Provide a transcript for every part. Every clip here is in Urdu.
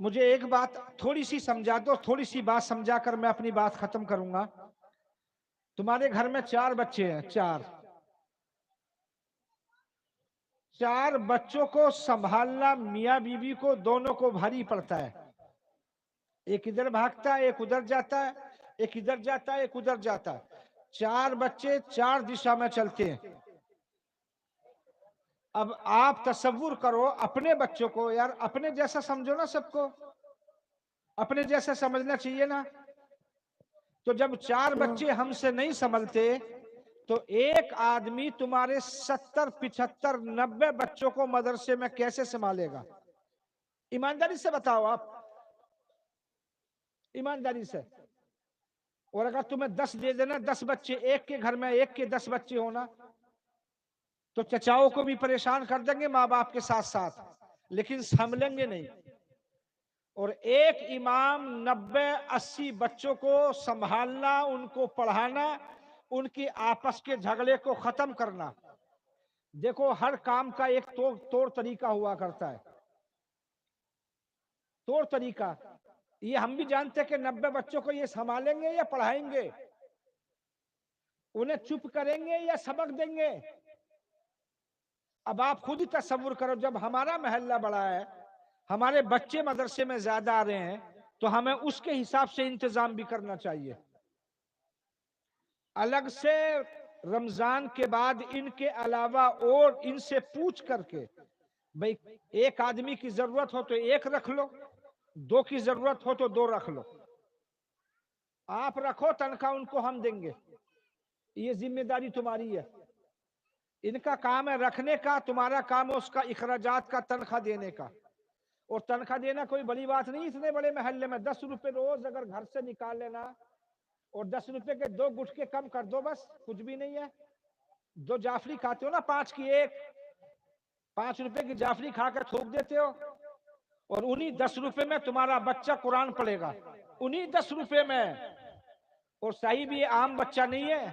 مجھے ایک بات تھوڑی سی سمجھا دو، تھوڑی سی بات سمجھا کر میں اپنی بات ختم کروں گا. تمہارے گھر میں 4 بچے ہیں، 4 بچوں کو سنبھالنا میاں بیوی کو دونوں کو بھاری پڑتا ہے. ایک ادھر بھاگتا ہے، ایک ادھر جاتا ہے، ایک ادھر جاتا ہے، ایک ادھر جاتا ہے. 4 بچے 4 دشا میں چلتے ہیں. اب آپ تصور کرو اپنے بچوں کو، یار اپنے جیسا سمجھو نا، سب کو اپنے جیسا سمجھنا چاہیے نا. تو جب 4 بچے ہم سے نہیں سنبھلتے تو ایک آدمی تمہارے 70 75 90 بچوں کو مدرسے میں کیسے سنبھالے گا؟ ایمانداری سے بتاؤ آپ، ایمانداری سے. اور اگر تمہیں 10 دے دینا، 10 بچے ایک کے گھر میں، ایک کے 10 بچے ہونا، تو چچاؤں کو بھی پریشان کر دیں گے ماں باپ کے ساتھ ساتھ، لیکن سنبھلیں گے نہیں. اور ایک امام 90 80 بچوں کو سنبھالنا، ان کو پڑھانا، ان کی آپس کے جھگڑے کو ختم کرنا. دیکھو ہر کام کا ایک طور طریقہ ہوا کرتا ہے. طور طریقہ یہ ہم بھی جانتے ہیں کہ 90 بچوں کو یہ سنبھالیں گے یا پڑھائیں گے، انہیں چپ کریں گے یا سبق دیں گے. اب آپ خود ہی تصور کرو، جب ہمارا محلہ بڑا ہے، ہمارے بچے مدرسے میں زیادہ آ رہے ہیں، تو ہمیں اس کے حساب سے انتظام بھی کرنا چاہیے. الگ سے رمضان کے بعد ان کے علاوہ اور ان سے پوچھ کر کے، بھئی ایک آدمی کی ضرورت ہو تو ایک رکھ لو، 2 کی ضرورت ہو تو 2 رکھ لو. آپ رکھو، تنخواہ ان کو ہم دیں گے. یہ ذمہ داری تمہاری ہے. ان کا کام ہے رکھنے کا، تمہارا کام ہے اس کا اخراجات کا تنخواہ دینے کا. اور تنخواہ دینا کوئی بڑی بات نہیں. اتنے بڑے محلے میں 10 روپے روز اگر گھر سے نکال لینا اور 10 روپے کے 2 گٹکے کم کر دو، بس کچھ بھی نہیں ہے. 2 جعفری کھاتے ہو نا، 5 کی 1، 5 روپے کی جعفری کھا کر تھوک دیتے ہو، اور انہی 10 روپے میں تمہارا بچہ قرآن پڑھے گا، انہی 10 روپے میں. اور صحیح بھی عام بچہ نہیں ہے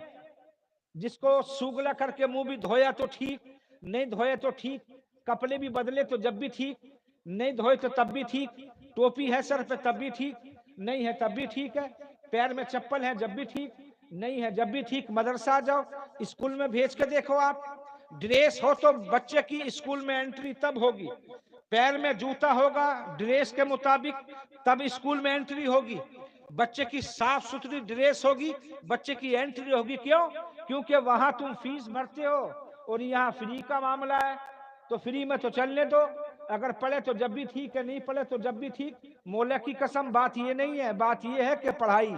جس کو سوگلا کر کے منہ بھی دھویا تو ٹھیک، نہیں دھویا تو ٹھیک، کپڑے بھی بدلے تو جب بھی ٹھیک، نہیں دھوئے تو تب بھی ٹھیک، ٹوپی ہے سر پہ تب بھی ٹھیک، نہیں ہے تب بھی ٹھیک ہے، پیر میں چپل ہے جب بھی ٹھیک، نہیں ہے جب بھی ٹھیک. مدرسہ آ جاؤ، اسکول میں بھیج کے دیکھو آپ، ڈریس ہو تو بچے کی اسکول میں انٹری تب ہوگی، پیر میں جوتا ہوگا ڈریس کے مطابق تب اسکول میں انٹری ہوگی. بچے کی صاف ستھری ڈریس ہوگی، بچے کی انٹری ہوگی. کیوں؟ کیونکہ وہاں تم فیس بھرتے ہو اور یہاں فری کا معاملہ ہے. تو فری میں تو چلنے دو، اگر پڑھے تو جب بھی ٹھیک ہے، نہیں پڑھے تو جب بھی ٹھیک. مولا کی قسم بات یہ نہیں ہے، بات یہ ہے کہ پڑھائی،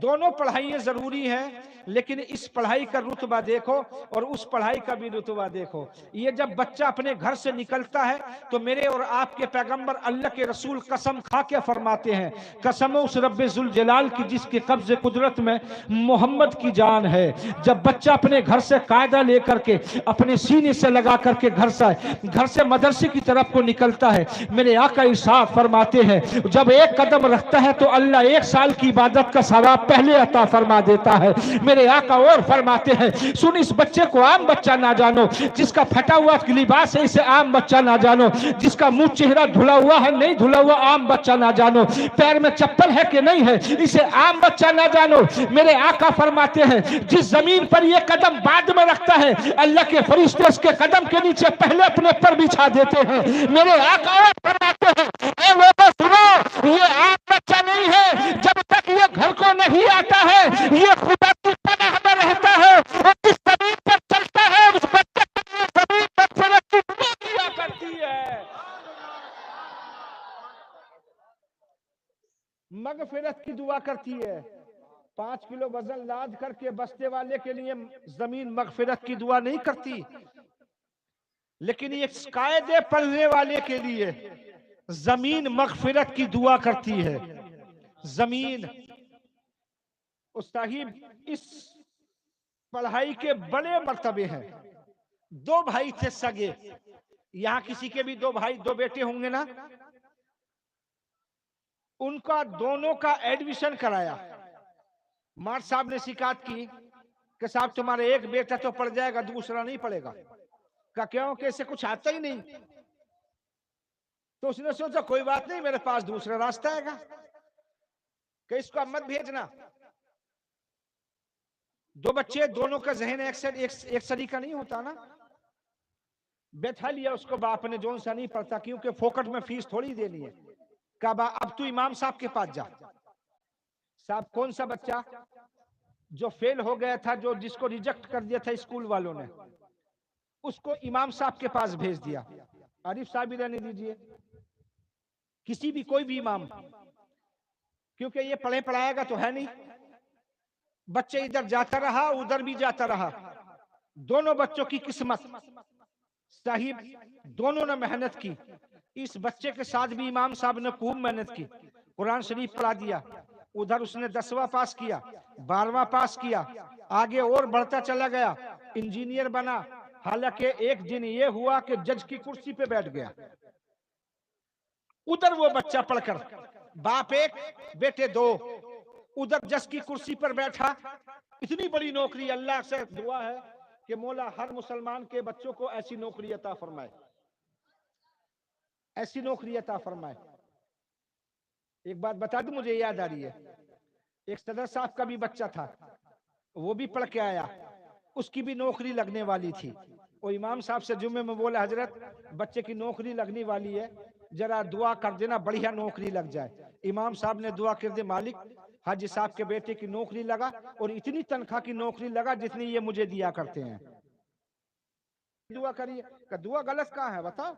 دونوں پڑھائیاں ضروری ہیں، لیکن اس پڑھائی کا رتبہ دیکھو اور اس پڑھائی کا بھی رتبہ دیکھو. یہ جب بچہ اپنے گھر سے نکلتا ہے تو میرے اور آپ کے پیغمبر اللہ کے رسول قسم کھا کے فرماتے ہیں، قسم اس رب ذوالجلال کی جس کے قبض قدرت میں محمد کی جان ہے، جب بچہ اپنے گھر سے قاعدہ لے کر کے اپنے سینے سے لگا کر کے گھر سے مدرسے کی طرف کو نکلتا ہے، میرے آقا ارشاد فرماتے ہیں جب ایک قدم رکھتا ہے تو اللہ 1 سال کی عبادت کا ثواب پہلے عطا فرما دیتا ہے. میرے آقا اور فرماتے ہیں سن اس بچے کو عام بچہ نہ جانو، جس کا پھٹا ہوا لباس ہے اسے عام بچہ نہ جانو، جس کا منہ چہرہ دھلا ہوا ہے نہیں دھلا ہوا عام بچہ نہ جانو، پیر میں چپل ہے کہ نہیں ہے اسے عام بچہ نہ جانو. میرے آقا فرماتے ہیں جس زمین پر یہ قدم بعد میں رکھتا ہے اللہ کے فرشتے اس کے قدم کے نیچے پہلے اپنے پر بچھا دیتے ہیں. میرے آقا فرماتے ہیں اے لوگوں سنو، یہ عام بچہ نہیں ہے جب تک یہ گھر کو نہیں آتا ہے، یہ خدا کی پناہ میں رہتا ہے، اور جس زمین پر چلتا ہے اس بچے کے لیے زمین مغفرت کی دعا کیا کرتی ہے، مغفرت کی دعا کرتی ہے. 5 کلو وزن لاد کر کے بستے والے کے لیے زمین مغفرت کی دعا نہیں کرتی، لیکن یہ قاعدے پڑھنے والے کے لیے زمین مغفرت کی دعا کرتی ہے. زمین صاحب اس پڑھائی کے بڑے مرتبے ہیں. 2 بھائی تھے سگے، یہاں کسی کے بھی 2 بھائی 2 بیٹے ہوں گے نا، ان کا دونوں کا ایڈمیشن کرایا. مار صاحب نے شکایت کی کہ صاحب تمہارے ایک بیٹا تو پڑھ جائے گا دوسرا نہیں پڑھے گا. کیوں کہ اسے کچھ آتا ہی نہیں. تو اس نے سوچا کوئی بات نہیں، میرے پاس دوسرا راستہ ہے گا کہ اس کو اب مت بھیجنا. دو بچے، دونوں کا ذہن ایک سریقہ نہیں ہوتا نا. بیٹھا لیا اس کو باپ نے، جو سا نہیں پڑھتا، کیونکہ فوکٹ میں فیس تھوڑی دینی ہے. کہا اب تو امام صاحب کے پاس جا. صاحب کون سا بچہ جو فیل ہو گیا تھا، جو جس کو ریجیکٹ کر دیا تھا اسکول والوں نے، اس کو امام صاحب کے پاس بھیج دیا. عارف صاحب ہی رہنے دیجئے، کسی بھی کوئی بھی امام، کیونکہ یہ پڑھے پڑھائے گا تو ہے نہیں. بچے ادھر جاتا رہا، ادھر بھی جاتا رہا. دونوں بچوں کی قسمت صاحب، دونوں نے محنت کی. اس بچے کے ساتھ بھی امام صاحب نے خوب محنت کی، قرآن شریف پڑھا دیا. ادھر اس نے 10واں پاس کیا، 12واں پاس کیا، آگے اور بڑھتا چلا گیا، انجینئر بنا. حالانکہ ایک دن یہ ہوا کہ جج کی کرسی پہ بیٹھ گیا. ادھر وہ بچہ پڑھ کر، باپ ایک بیٹے دو، ادھر جج کی کرسی پر بیٹھا. اتنی بڑی نوکری، اللہ سے دعا ہے کہ مولا ہر مسلمان کے بچوں کو ایسی نوکری عطا فرمائے، ایسی نوکری عطا فرمائے. ایک بات بتا دوں، مجھے یاد آ رہی ہے، ایک صدر صاحب کا بھی بچہ تھا، وہ بھی پڑھ کے آیا، اس کی بھی نوکری لگنے والی تھی. وہ امام صاحب سے جمعے میں بولا حضرت بچے کی نوکری لگنے والی ہے، ذرا دعا کر دینا بڑھیا نوکری لگ جائے. امام صاحب نے دعا کر دی، مالک حاجی صاحب کے بیٹے کی نوکری لگا، اور اتنی تنخواہ کی نوکری لگا جتنی یہ مجھے دیا کرتے ہیں. دعا کریے کہ دعا غلط کہاں ہے بتاؤ.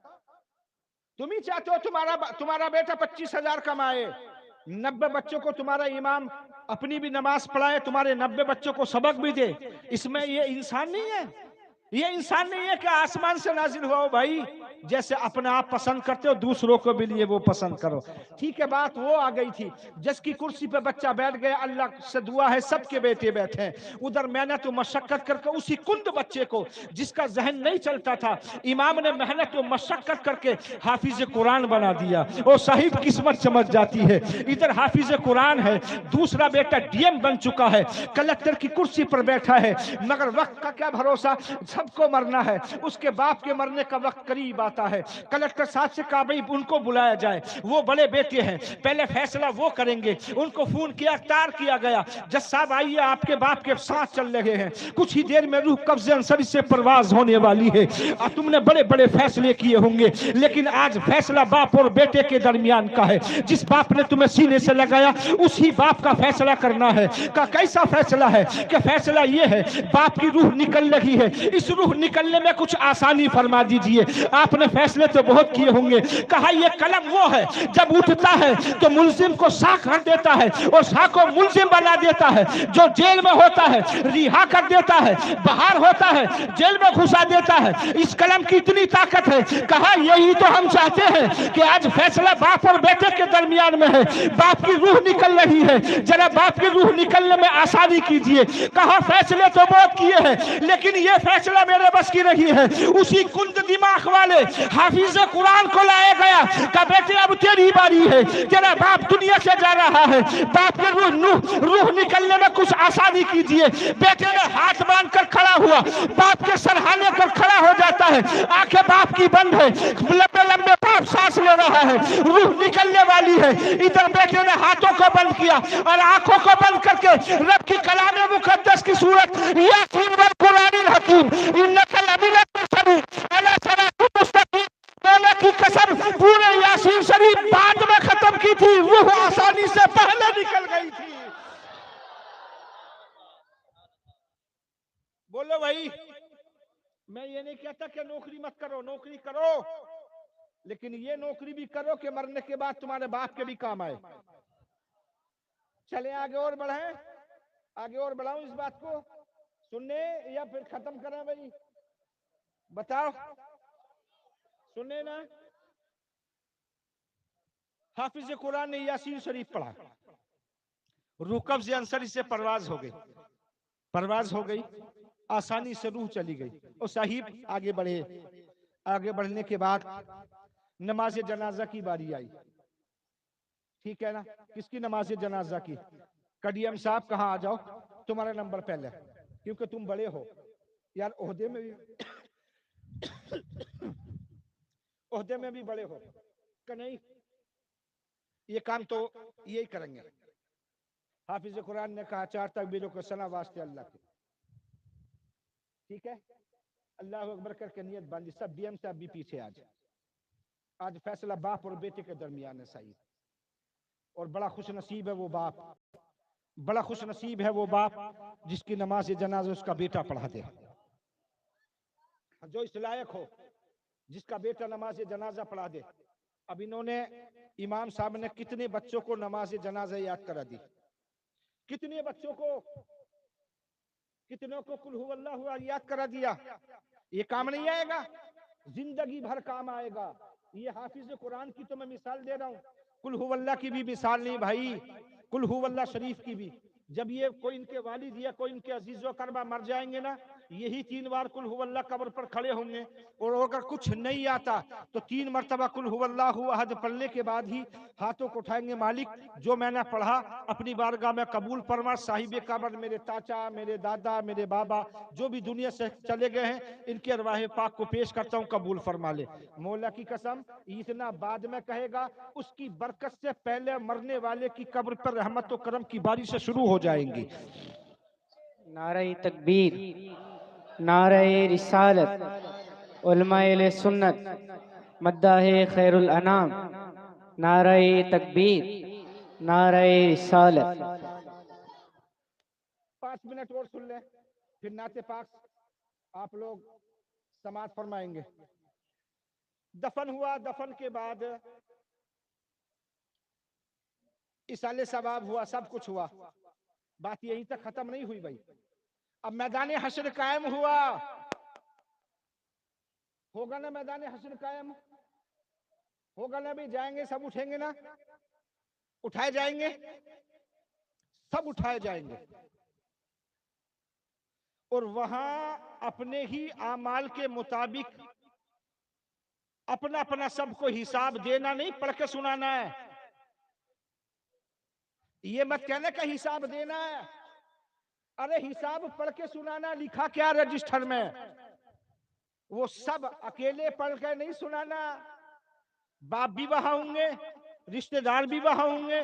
تم ہی چاہتے ہو تمہارا بیٹا 25,000 کمائے، 90 بچوں کو تمہارا امام اپنی بھی نماز پڑھائے، تمہارے 90 بچوں کو سبق بھی دے. اس میں یہ انسان نہیں ہے، یہ انسان نہیں ہے کہ آسمان سے نازل ہوا ہو. بھائی جیسے اپنے آپ پسند کرتے ہو دوسروں کو بھی لیے وہ پسند کرو. ٹھیک ہے، بات وہ آ گئی تھی. جس کی کرسی پہ بچہ بیٹھ گیا، اللہ سے دعا ہے سب کے بیٹے بیٹھے ہیں. ادھر محنت و مشقت کر کے اسی کند بچے کو، جس کا ذہن نہیں چلتا تھا، امام نے محنت و مشقت کر کے حافظ قرآن بنا دیا. اور صاحب قسمت سمجھ جاتی ہے. ادھر حافظ قرآن ہے، دوسرا بیٹا ڈی ایم بن چکا ہے، کلکٹر کی کرسی پر بیٹھا ہے. مگر وقت کا کیا بھروسہ، سب کو مرنا ہے. اس کے باپ کے مرنے کا وقت قریب آتا ہے. کلکٹر صاحب سے کہا بھائی ان کو بلایا جائے، وہ بڑے بیٹے ہیں، پہلے فیصلہ وہ کریں گے. ان کو فون کیا، اختیار کیا گیا، جج صاحب آئیے آپ کے باپ کے ساتھ چل رہے ہیں، کچھ ہی دیر میں روح قبض انصری سے پرواز ہونے والی ہے. تم نے بڑے بڑے فیصلے کیے ہوں گے، لیکن آج فیصلہ باپ اور بیٹے کے درمیان کا ہے. جس باپ نے تمہیں سینے سے لگایا اسی باپ کا فیصلہ کرنا ہے. کا کیسا فیصلہ ہے کہ فیصلہ یہ ہے، باپ کی روح نکل رہی ہے، اس روح نکلنے میں کچھ آسانی فرما دیجئے. آپ نے فیصلے تو بہت کیے ہوں گے. کہا یہ قلم وہ ہے جب اٹھتا ہے تو ملزم کو سا کر دیتا ہے اور سا کو ملزم بنا دیتا ہے. جو جیل میں ہوتا ہے رہا کر دیتا ہے، باہر ہوتا ہے جیل میں گھسا دیتا ہے. اس قلم کی اتنی طاقت ہے. کہا یہی تو ہم چاہتے ہیں کہ آج فیصلہ باپ اور بیٹے کے درمیان میں ہے. باپ کی روح نکل رہی ہے، ذرا باپ کی روح نکلنے میں آسانی کیجئے. کہا فیصلے تو بہت کیے ہیں لیکن یہ فیصلہ میرے بس کی نہیں ہے. اسی کند دماغ والے حافظ قرآن کو لائے گیا کہ بیٹے اب تیری باری ہے، تیرا باپ دنیا سے جا رہا ہے، باپ کی روح نکلنے میں کچھ آسانی کیجئے. بیٹے نے ہاتھ باندھ کر کھڑا ہوا، باپ کے سرہانے کر کھڑا ہو جاتا ہے. آنکھیں باپ کی بند ہے، لمبے لمبے باپ سانس لے رہا ہے، روح نکلنے والی ہے. ادھر بیٹے نے ہاتھوں کو بند کیا اور آنکھوں کو بند کر کے رب کی کلام مقدس کی صورت یاسین والقرآن الحکیم انک لمن المرسلین علی صراط مستقیم، مولا کی قسم پورے یاسین شریف بعد میں ختم کی تھی، روح آسانی سے پہلے نکل گئی تھی. بولو بھائی، میں یہ نہیں کہتا کہ نوکری مت کرو، نوکری کرو، لیکن یہ نوکری بھی کرو کہ مرنے کے بعد تمہارے باپ کے بھی کام آئے. چلیں آگے اور بڑھیں، آگے اور بڑھاؤں اس بات کو سننے یا پھر ختم کریں؟ بھائی بتاؤ، سننے نا. حافظ قرآن نے یاسین شریف پڑھا، روح قبض انصری سے پرواز ہو گئی، پرواز ہو گئی، آسانی سے روح چلی گئی. اور صاحب آگے بڑھے. آگے بڑھنے کے بعد نماز جنازہ کی باری آئی. ٹھیک ہے نا، کس کی نماز جنازہ کی؟ کڈیم صاحب کہاں آ جاؤ، تمہارا نمبر پہلے، کیونکہ تم بڑے ہو یار، عہدے میں بھی عہدے میں بھی بڑے ہو. کہ نہیں؟ یہ کام تو یہی کریں گے. حافظ قرآن نے کہا 4 تکبیروں کو ثنا واسطے اللہ کے. ٹھیک ہے, اللہ اکبر کر کے نیت باندھی. سب ڈی ایم صاحب بھی پیچھے آج فیصلہ باپ اور بیٹے کے درمیان ہے صحیح. اور بڑا خوش نصیب ہے وہ باپ, بڑا خوش نصیب ہے وہ باپ جس کی نماز جنازہ اس کا بیٹا پڑھا دے, جو اس لائق ہو جس کا بیٹا نماز جنازہ پڑھا دے. اب انہوں نے امام صاحب نے کتنے بچوں کو نماز جنازہ یاد کرا دی, کتنے بچوں کو, کتنوں کو قل ہو اللہ یاد کرا دیا. یہ کام نہیں آئے گا, زندگی بھر کام آئے گا. یہ حافظ قرآن کی تو میں مثال دے رہا ہوں, قل ہو اللہ کی بھی مثال نہیں بھائی, قل ہو اللہ شریف کی بھی. جب یہ کوئی ان کے والد یا کوئی ان کے عزیز و اقربا مر جائیں گے نا, یہی 3 بار قل ہو اللہ قبر پر کھڑے ہوں گے, اور اگر کچھ نہیں آتا تو 3 مرتبہ قل ہو اللہ احد پڑھنے کے بعد ہی ہاتھوں کو اٹھائیں گے, مالک جو میں نے پڑھا اپنی بارگاہ میں قبول فرما. صاحب قبر میرے چاچا, میرے دادا, میرے بابا جو بھی دنیا سے چلے گئے ہیں, ان کے ارواح پاک کو پیش کرتا ہوں, قبول فرما لے. مولا کی قسم اتنا بعد میں کہے گا, اس کی برکت سے پہلے مرنے والے کی قبر پر رحمت و کرم کی بارشیں شروع ہو جائیں گی. نعرہ تکبیر, نعرہ رسالت, علماء اہل سنت, مداح خیر الانام, نعرہ تکبیر, نعرہ رسالت. 5 منٹ اور سن لیں, پھر نعت پاک آپ لوگ سماعت فرمائیں گے. دفن ہوا, دفن کے بعد اصالہ ثواب ہوا, سب کچھ ہوا. بات یہیں تک ختم نہیں ہوئی بھائی. اب میدان حشر قائم ہوا, ہوگا نا میدان حشر قائم, ہوگا نا بھی, جائیں گے سب, اٹھیں گے نا, اٹھائے جائیں گے, سب اٹھائے جائیں گے. اور وہاں اپنے ہی اعمال کے مطابق اپنا اپنا سب کو حساب دینا نہیں, پڑھ کے سنانا ہے. یہ مت کہنے کا حساب دینا ہے, ارے حساب پڑھ کے سنانا. لکھا کیا رجسٹر میں, وہ سب اکیلے پڑھ کے نہیں سنانا. باپ بھی وہاں ہوں گے, رشتہ دار بھی وہاں ہوں گے,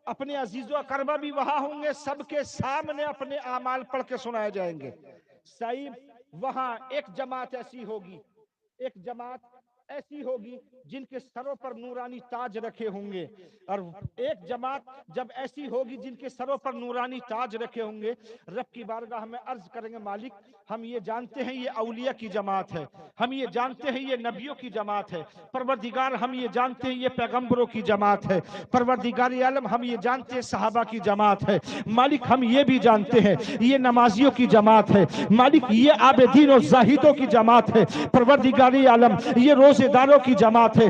اپنے عزیز و اقربا بھی وہاں ہوں گے. سب کے سامنے اپنے اعمال پڑھ کے سنائے جائیں گے. صحیح, وہاں ایک جماعت ایسی ہوگی, ایک جماعت ایسی ہوگی جن کے سروں پر نورانی تاج رکھے ہوں گے, اور ایک جماعت جب ایسی ہوگی جن کے سروں پر نورانی تاج رکھے ہوں گے, رب کی بارگاہ میں عرض کریں گے, مالک ہم یہ جانتے ہیں یہ اولیاء کی جماعت ہے, ہم یہ جانتے ہیں یہ نبیوں کی جماعت ہے. پروردگار ہم یہ جانتے ہیں یہ پیغمبروں کی جماعت ہے. پروردگار عالم ہم یہ جانتے ہیں صحابہ کی جماعت ہے. مالک ہم یہ بھی جانتے ہیں یہ نمازیوں کی جماعت ہے. مالک یہ عابدین و زاہدوں کی جماعت ہے. پروردگار عالم یہ روزے داروں کی جماعت ہے,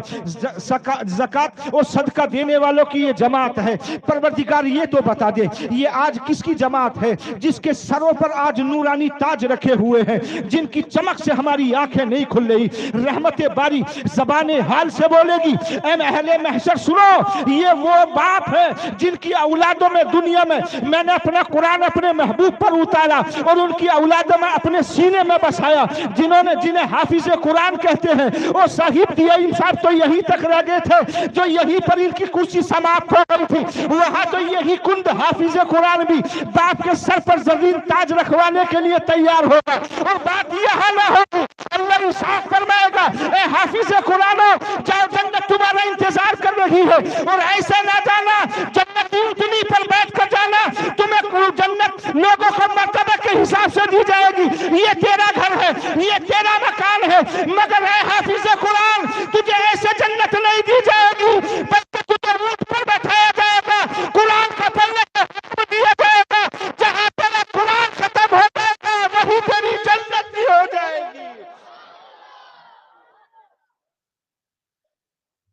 زکات اور صدقہ دینے والوں کی یہ جماعت ہے. پروردگار یہ تو بتا دے یہ آج کس کی جماعت ہے جس کے سروں پر آج نورانی تاج رکھے ہوئے ہیں, جن کی چمک سے ہماری آنکھیں نہیں کھل رہی. رحمت باری زبان حال سے بولے گی, اے اہل محشر سنو, یہ وہ باپ ہے جن کی اولادوں میں دنیا میں نے اپنا قرآن اپنے محبوب پر اتارا اور ان کی اولادوں میں اپنے سینے میں بسایا. جنہیں حافظ قرآن کہتے ہیں, وہ صاحب دیم صاحب تو یہی تک رہ گئے تھے جو یہی پر ان کی کرسی سماپت ہو گئی تھی. وہاں تو یہی کند حافظ قرآن بھی باپ کے سر پر زرین تاج رکھوانے کے لیے تیار ہوگا. اور بات یہاں نہ ہوگی, اللہ انصاف فرمائے گا, اے حافظ قرآن جاؤ, جنت تمہارا انتظار کر رہی ہے. اور ایسے نہ جانا جنت کی اونٹنی پر بیٹھ کر جانا, تمہیں جنت لوگوں کو مرتبہ کے حساب سے دی جائے گی. یہ تیرا گھر ہے, یہ تیرا مکان ہے, مگر اے حافظ قرآن تجھے ایسے جنت نہیں دی جائے گی, بلکہ تجھے اونٹ پر بٹھایا جائے گا, قرآن کا پڑھنے کا حکم دیا جائے گا. جہاں تیرا قرآن ختم ہو جائے گا وہی تیری جنت بھی ہو جائے گی.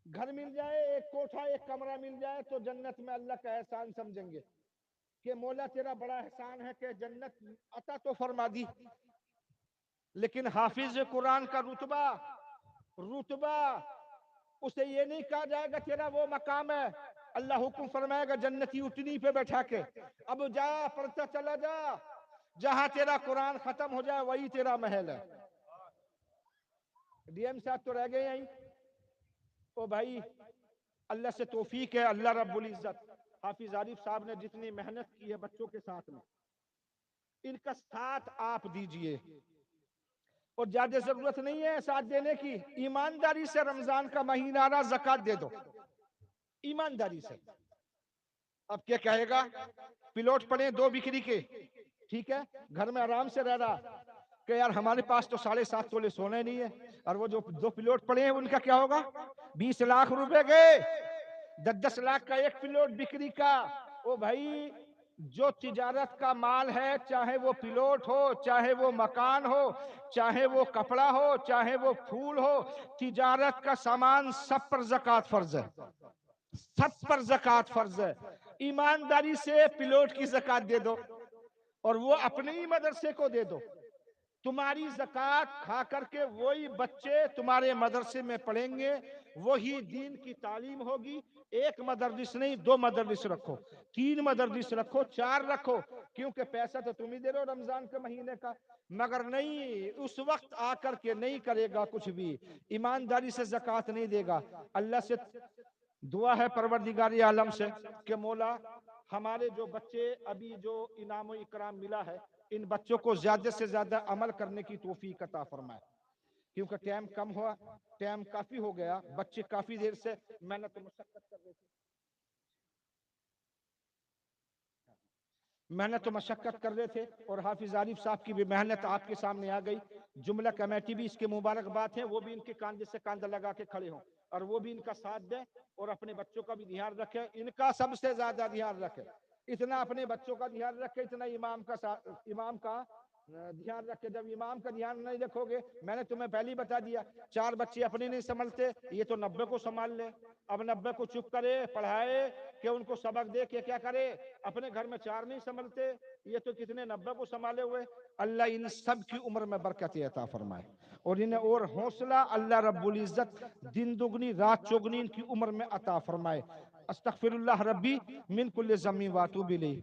گھر مل جائے, ایک کوٹھا ایک کمرہ مل جائے تو جنت میں اللہ کا احسان سمجھیں گے کہ مولا تیرا بڑا احسان ہے کہ جنت عطا تو فرما دی. لیکن حافظ قرآن کا رتبہ اسے یہ نہیں کہا جائے گا تیرا وہ مقام ہے. اللہ حکم فرمائے گا جنتی اٹھنی پہ بیٹھا کے, اب جا پڑھتا چلا جا, جہاں تیرا قرآن ختم ہو جائے وہی تیرا محل ہے. ڈی ایم صاحب تو رہ گئے یہیں. او بھائی اللہ سے توفیق ہے, اللہ رب العزت حافظ عارف صاحب نے جتنی محنت کی ہے بچوں کے ساتھ میں, ان کا ساتھ آپ دیجئے, اور زیادہ ضرورت نہیں ہے ساتھ دینے کی, ایمانداری سے رمضان کا مہینہ آ رہا, زکوٰۃ دے دو ایمانداری سے. اب کیا کہے گا, پلاٹ پڑے 2 بکری کے, ٹھیک ہے, گھر میں آرام سے رہ رہا کہ یار ہمارے پاس تو 7.5 تولے سونے نہیں ہے, اور وہ جو 2 پلاٹ پڑے ہیں ان کا کیا ہوگا, 20 لاکھ روپے گئے, 10 لاکھ کا ایک پلاٹ بکری کا. او بھائی, جو تجارت کا مال ہے, چاہے وہ پلاٹ ہو, چاہے وہ مکان ہو, چاہے وہ کپڑا ہو, چاہے وہ پھول ہو, تجارت کا سامان سب پر زکوٰۃ فرض ہے, سب پر زکوٰۃ فرض ہے. ایمانداری سے پلاٹ کی زکوٰۃ دے دو, اور وہ اپنے ہی مدرسے کو دے دو. تمہاری زکوٰۃ کھا کر کے وہی بچے تمہارے مدرسے میں پڑھیں گے, وہی دین کی تعلیم ہوگی. 1 مدرس نہیں, 2 مدرس رکھو, 3 مدرس رکھو, 4 رکھو, کیونکہ پیسہ تو تم ہی دے رہے ہو رمضان کے مہینے کا. مگر نہیں, اس وقت آ کر کے نہیں کرے گا کچھ بھی, ایمانداری سے زکوٰۃ نہیں دے گا. اللہ سے دعا ہے پروردگار عالم سے کہ مولا ہمارے جو بچے ابھی جو انعام و اکرام ملا ہے, ان بچوں کو زیادہ سے زیادہ عمل کرنے کی توفیق عطا فرمائے, کیونکہ ٹائم کم ہوا, ٹائم کافی ہو گیا, بچے کافی دیر سے محنت و مشقت کر رہے تھے, اور حافظ عارف صاحب کی بھی محنت آپ کے سامنے آ گئی. جملہ کمیٹی بھی اس کے مبارکباد ہے, وہ بھی ان کے کاندھے سے کاندھا لگا کے کھڑے ہوں, اور وہ بھی ان کا ساتھ دیں, اور اپنے بچوں کا بھی دھیان رکھے. ان کا سب سے زیادہ دھیان رکھے, اتنا اپنے بچوں کا دھیان رکھے, اتنا امام کا دھیان رکھے. جب امام کا دھیان نہیں رکھو گے, میں نے تمہیں پہلے ہی بتا دیا, 4 بچے اپنے نہیں سنبھلتے, یہ تو 90 کو سنبھال لے. اب 90 کو چپ کرے, پڑھائے, کہ ان کو سبق دے کے کیا کرے, اپنے گھر میں 4 نہیں سنبھلتے, یہ تو کتنے 90 کو سنبھالے ہوئے. اللہ ان سب کی عمر میں برکت عطا فرمائے, اور انہیں اور حوصلہ اللہ رب العزت دن دگنی رات چوگنی ان کی عمر میں عطا فرمائے. استغفر اللہ ربی من کل ذنب واتوب الیہ.